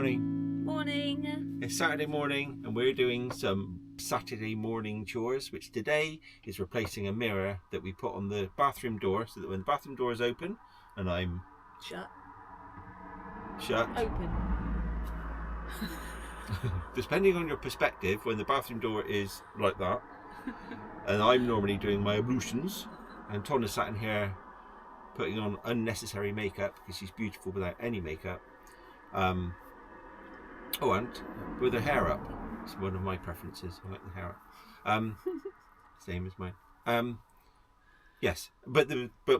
Morning. Morning. It's Saturday morning and we're doing some Saturday morning chores, which today is replacing a mirror that we put on the bathroom door so that when the bathroom door is open and I'm Shut. Open. Depending on your perspective, when the bathroom door is like that and I'm normally doing my ablutions and Tonna's sat in here putting on unnecessary makeup because she's beautiful without any makeup. And with her hair up. It's one of my preferences. I like the hair up. Same as mine. Yes, but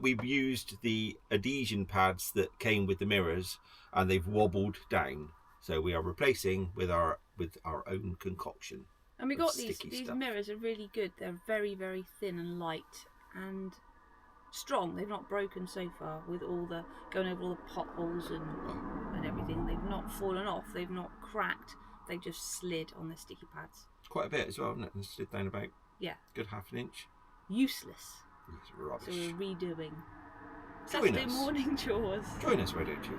we've used the adhesion pads that came with the mirrors, and they've wobbled down. So we are replacing with our own concoction. And we got these mirrors are really good. They're very, very thin and light and strong. They've not broken so far with all the going over all the potholes and everything. They've not fallen off. They've not cracked. They just slid on the sticky pads. Quite a bit as well, isn't it? They slid down about good half an inch. Useless. It's rubbish. So we're redoing Saturday morning chores. Join us, why don't you?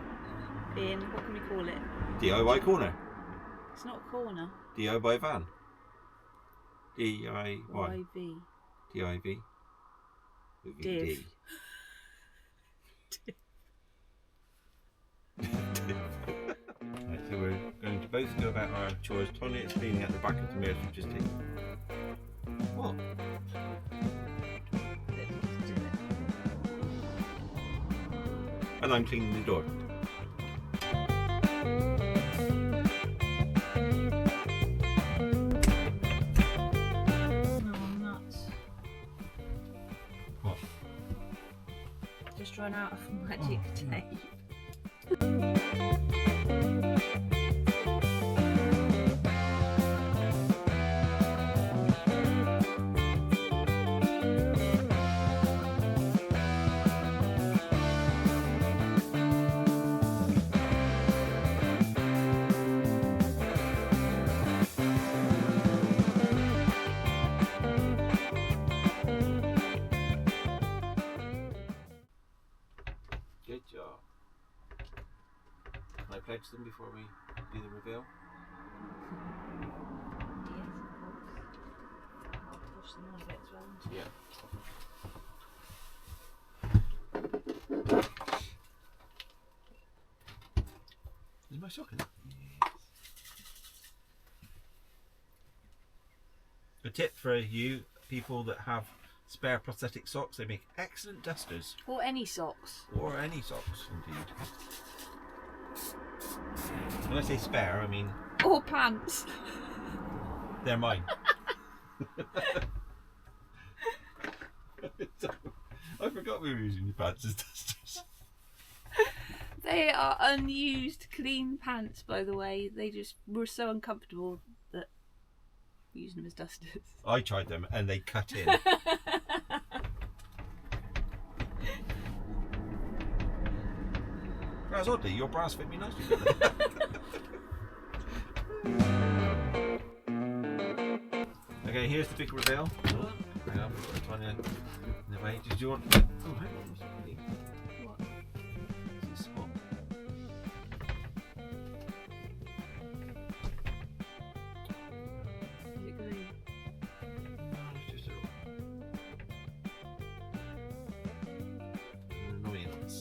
In what can we call it? DIY corner. It's not a corner. DIY van. DIY. YV. DIV. Div. Right, so we're going to both go about our chores. Tony is cleaning out the back of the mirrors we've just taken. What? And I'm cleaning the door. Just run out of magic tape. Good job. Can I pledge them before we do the reveal? Yes, of course. I'll push them on a bit as well. Yeah. Is my sock in there? Yes. A tip for you people that have spare prosthetic socks, they make excellent dusters. Or any socks. Or any socks, indeed. When I say spare, I mean... Or pants. They're mine. I forgot we were using your pants as dusters. They are unused, clean pants, by the way. They just were so uncomfortable that we're using them as dusters. I tried them and they cut in. Whereas oddly, your bras fit me nicely. Okay, here's the big reveal. Oh, hang on, we've got a tiny in the way. Did you want? Oh, hang on. What? Is this spot? Is it green? No, it's just an annoyance.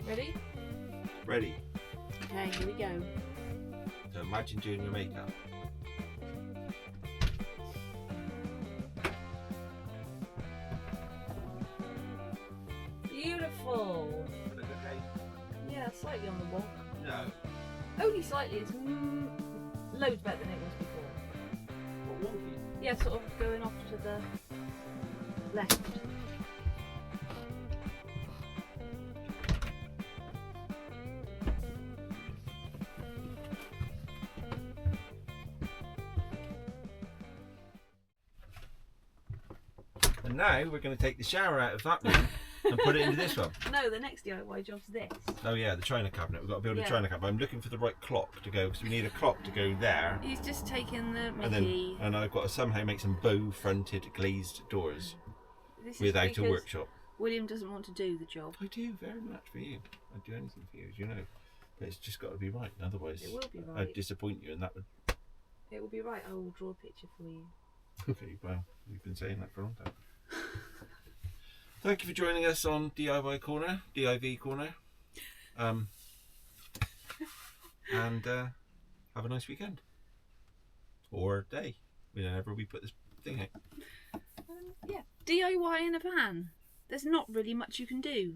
Ready? Ready. Okay, here we go. So imagine doing your makeup. Beautiful. Look okay? Yeah, slightly on the wall. No. Only slightly. It's loads better than it was before. What wonky? Yeah, sort of going off to the left. And now we're going to take the shower out of that room and put it into this one. No, the next DIY job's this. Oh yeah, the china cabinet. We've got to build a china cabinet. I'm looking for the right clock to go because we need a clock to go there. He's just taken the Mickey. And I've got to somehow make some bow-fronted glazed doors without a workshop. William doesn't want to do the job. I do very much for you. I'd do anything for you, as you know. But it's just got to be right. Otherwise, It will be right. I'd disappoint you, and that would. It will be right. I will draw a picture for you. Okay, well, you've been saying that for a long time. Thank you for joining us on DIY Corner, DIV Corner. And have a nice weekend. Or day, whenever we put this thing out. Yeah. DIY in a van. There's not really much you can do.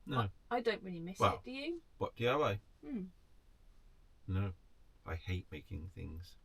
No. I don't really miss Well, it, do you? What, DIY? Hmm. No. I hate making things.